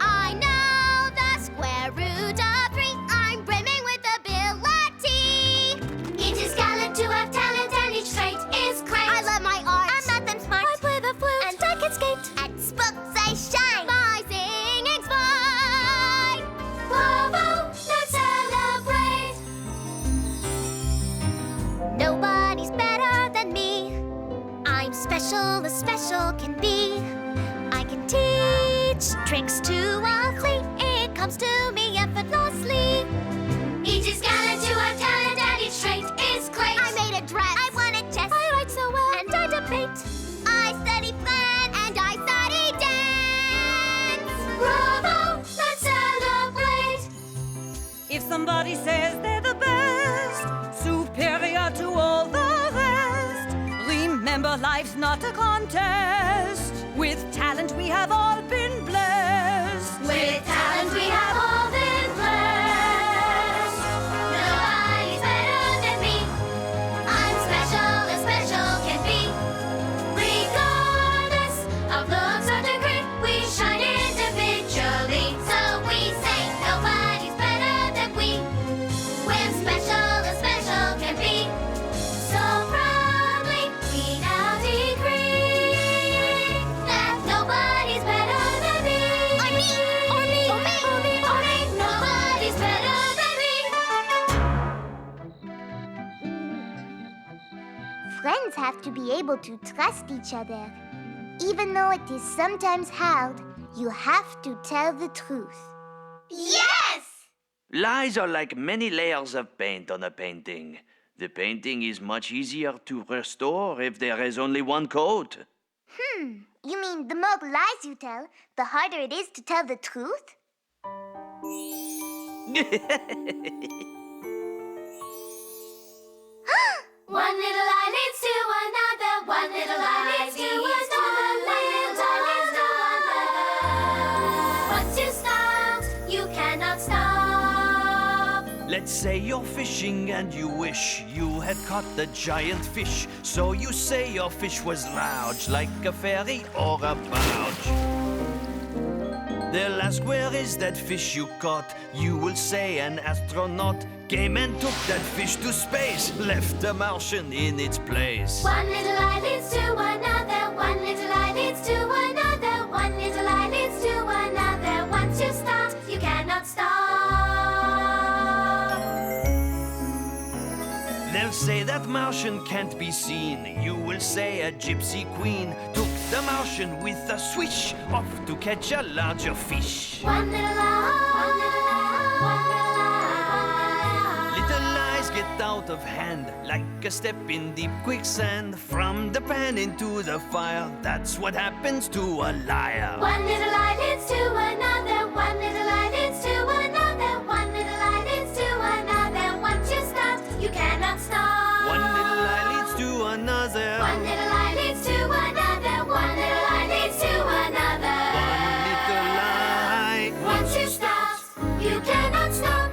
I know the square root of 3. I'm brimming with ability. It is gallant to have talent, and each trait is great. I love my art. I'm not them smart. I play the flute, And I can skate. At sports I shine. My singing's fine. Bravo, let's celebrate. Nobody's better than me. I'm special as special can be. I can teach tricks to all 3. It comes to me effortlessly. It is gallant to have talent, and each trait is great. I made a dress. I won a chess. I write so well, And I debate. I study French. and I study dance. Bravo, let's celebrate. If somebody says they're the best, superior to all the rest, remember life's not a contest. With talent we have all been blessed. With talent we have all been blessed. Nobody's better than me. I'm special as special can be. Regardless of looks or degree, we shine individually. So we say nobody's better than we. We're special as special can be. So proudly we now decree that nobody's better than me. Or me. Or me. Or me. Or me. Or me. Nobody's better than me. Friends have to be able to trust each other. Even though it is sometimes hard, you have to tell the truth. Yes! Lies are like many layers of paint on a painting. The painting is much easier to restore if there is only one coat. You mean the more lies you tell, the harder it is to tell the truth? One little lie leads to another. One little lie leads to another. Once you start, you cannot stop. Let's say you're fishing and you wish you had caught the giant fish. So you say your fish was large, like a fairy or a barge. They'll ask, where is that fish you caught? You will say an astronaut came and took that fish to space, left the Martian in its place. One little lie leads to another. One little lie leads to another. One little lie leads to another. Once you start, you cannot stop. They'll say that Martian can't be seen. You will say a gypsy queen took the Martian with a swish off to catch a larger fish. One little lie, one little lie, one little lie, one get out of hand, like a step in deep quicksand. From the pan into the fire, that's what happens to a liar. One little lie leads to another. One little lie leads to another. One little lie leads to another. Once you start, you cannot stop. One little lie leads to another. One little lie leads to another. One little lie leads to another. One little lie. Once you start, you cannot stop.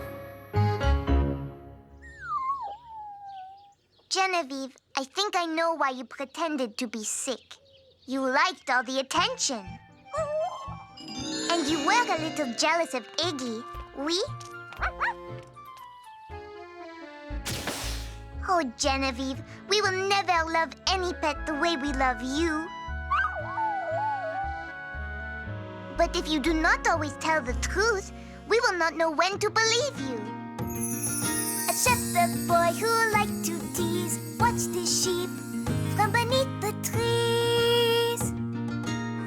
Genevieve, I think I know why you pretended to be sick. You liked all the attention. And you were a little jealous of Iggy. Oui? Oh, Genevieve, we will never love any pet the way we love you. But if you do not always tell the truth, we will not know when to believe you. A shepherd boy who liked to tease watched his sheep from beneath the trees.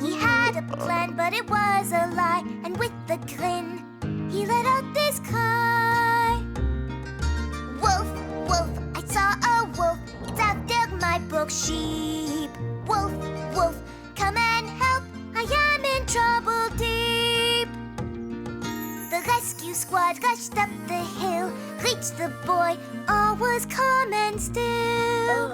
He had a plan, but it was a lie, and with a grin, he let out this cry. Wolf, wolf, I saw a wolf, it's after my broke sheep. Wolf, wolf, come and help, I am in trouble deep. The rescue squad rushed up the hill, reached the boy, all was calm and still.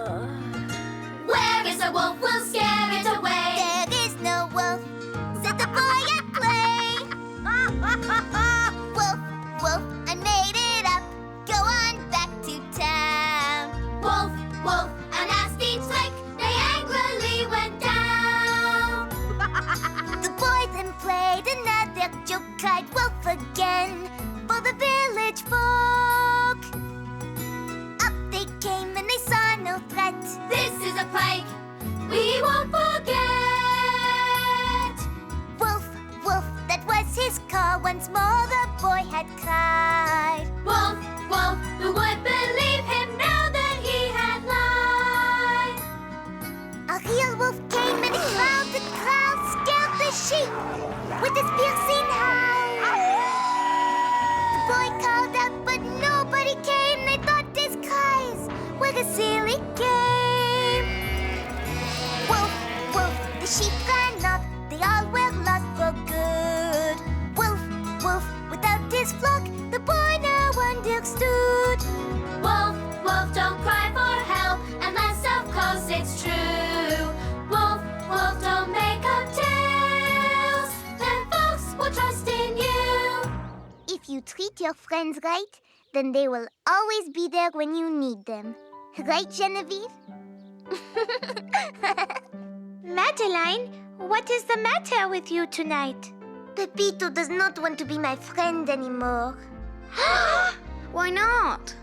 Where is the wolf? We'll scare it away. There is no wolf, said the boy at play. Wolf, wolf, I made it up, go on back to town. Wolf, wolf, a nasty trick, they angrily went down. The boy then played another joke, cried wolf again for the village folk. Up they came and they saw no threat. This is a prank we won't forget. Wolf, wolf, that was his call. Once more the boy had cried. Wolf, wolf, who would believe him now that he had lied? A real wolf came and he growled the crowd, scared the sheep with his piercing howl. The boy called out, but nobody came. They thought his cries were a silly game. Wolf, wolf, the sheep ran off. They all were lost for good. Wolf, wolf, without his flock, the boy now understood. Wolf, wolf, don't cry for help unless of course it's true. Wolf, wolf, don't make up tales, then folks will trust in you. If you treat your friends right, then they will always be there when you need them. Right, Genevieve? Madeline, what is the matter with you tonight? Pepito does not want to be my friend anymore. Why not?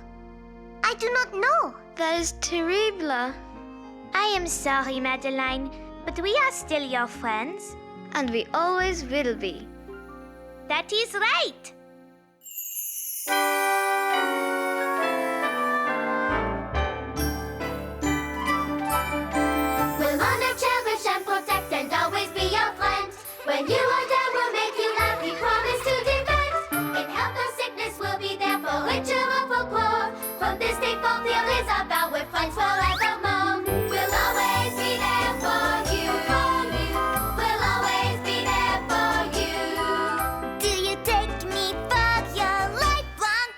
I do not know. That is terrible. I am sorry, Madeline, but we are still your friends. And we always will be. That is right. We'll honor, cherish, and protect, and always be your friend. When you are down, we'll make you laugh. We promise to defend. In health or sickness, we'll be there for richer or for poor. From this day forth, here is our vow. We're friends forevermore. We'll always be there for you. We'll always be there for you. Do you take me for your lifelong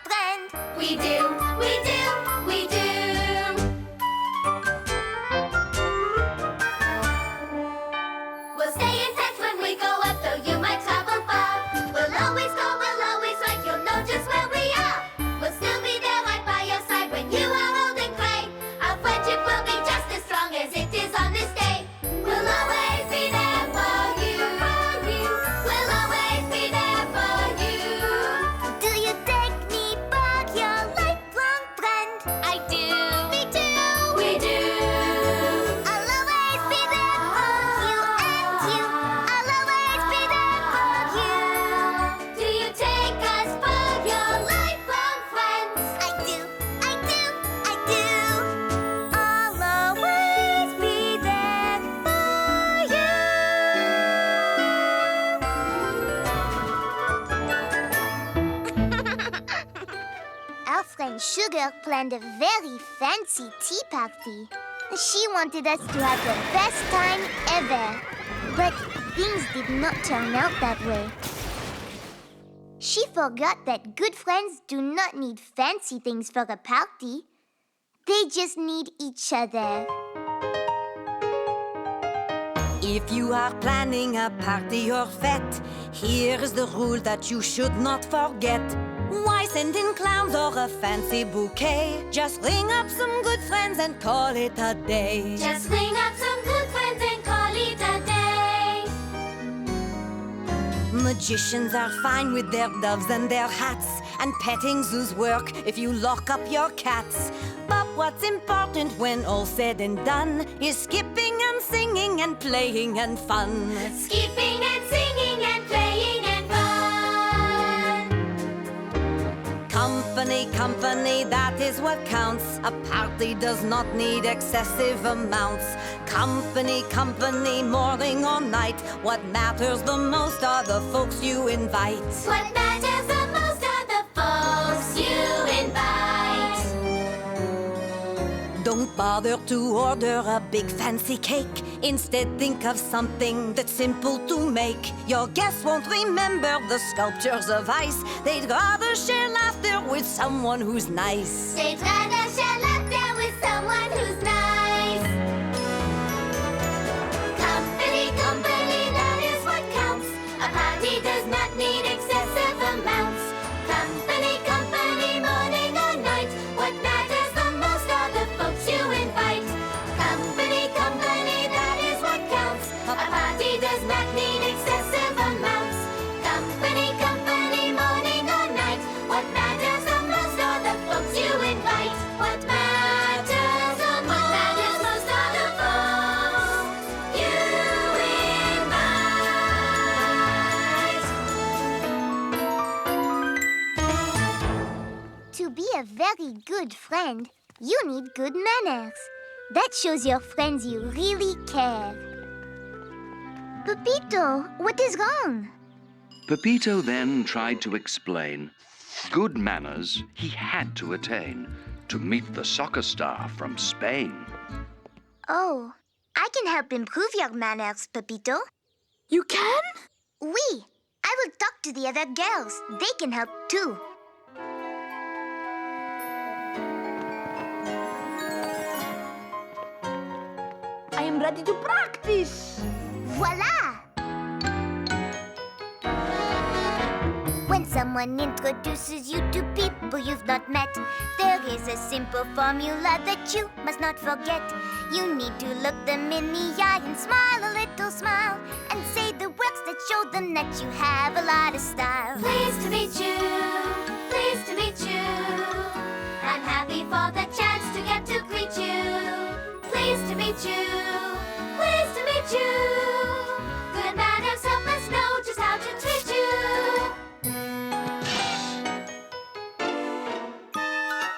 Sugar planned a very fancy tea party. She wanted us to have the best time ever. But things did not turn out that way. She forgot that good friends do not need fancy things for a party. They just need each other. If you are planning a party or fete, here is the rule that you should not forget. Why send in clowns or a fancy bouquet? Just ring up some good friends and call it a day. Just ring up some good friends and call it a day. Magicians are fine with their doves and their hats, and petting zoos work if you lock up your cats. But what's important when all's said and done is skipping and singing and playing and fun. Skipping and singing and playing and fun. Company, company, that is what counts. A party does not need excessive amounts. Company, company, morning or night. What matters the most are the folks you invite. What matters the most are the folks you invite. Don't bother to order a big fancy cake. Instead, think of something that's simple to make. Your guests won't remember the sculptures of ice. They'd rather share laughter with someone who's nice. They'd rather share laughter with someone who's nice. Company, company, that is what counts. A party does not need excessive amounts. Company, company, morning or night. What matters the most are the folks you invite. Company, company, that is what counts. A party does not need excessive amounts. Company, company, morning or night. What matters the most are the folks you invite. What matters the most are the folks you invite. To be a very good friend, you need good manners. That shows your friends you really care. Pepito, what is wrong? Pepito then tried to explain good manners he had to attain to meet the soccer star from Spain. Oh, I can help improve your manners, Pepito. You can? Oui. I will talk to the other girls. They can help too. I am ready to practice. Voila! When someone introduces you to people you've not met, there is a simple formula that you must not forget. You need to look them in the eye and smile a little smile and say the words that show them that you have a lot of style. Pleased to meet you. Pleased to meet you. I'm happy for the chance to get to greet you. Pleased to meet you. Pleased to meet you. Good manners help us know just how to treat you.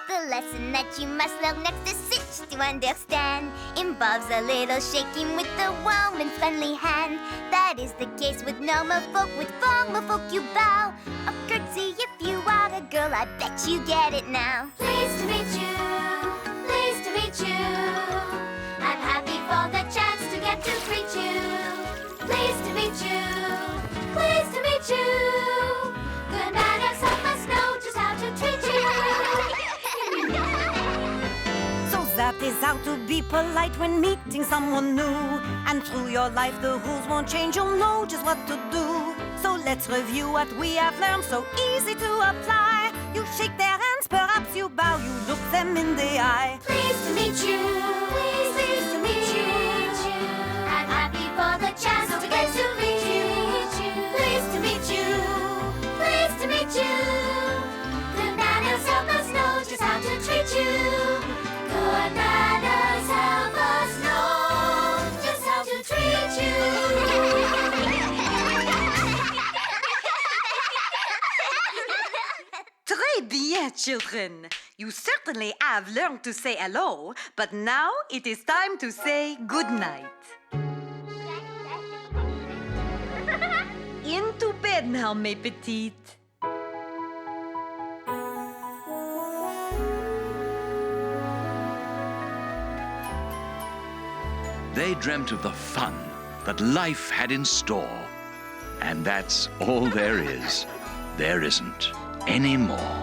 The lesson that you must learn next is sit to understand involves a little shaking with a warm and friendly hand. That is the case with normal folk. With formal folk you bow. A curtsy if you are a girl, I bet you get it now. Pleased to meet you. Pleased to meet you. I'm happy for the chance to get to greet you. Pleased to meet you. Pleased to meet you. Good manners help us know just how to treat you. So that is how to be polite when meeting someone new. And through your life the rules won't change, you'll know just what to do. So let's review what we have learned, so easy to apply. You shake their hands, perhaps you bow, you look them in the eye. Pleased to meet you. Pleased to meet you. I'm happy for the chance to get to meet you. Pleased to meet you. Pleased to meet you. Good manners help us know just how to treat you. Good manners help us know just how to treat you. Très bien, children. You certainly have learned to say hello, but now it is time to say good night. Into bed now, mes petites. dreamt of the fun that life had in store. And that's all there is. There isn't any more.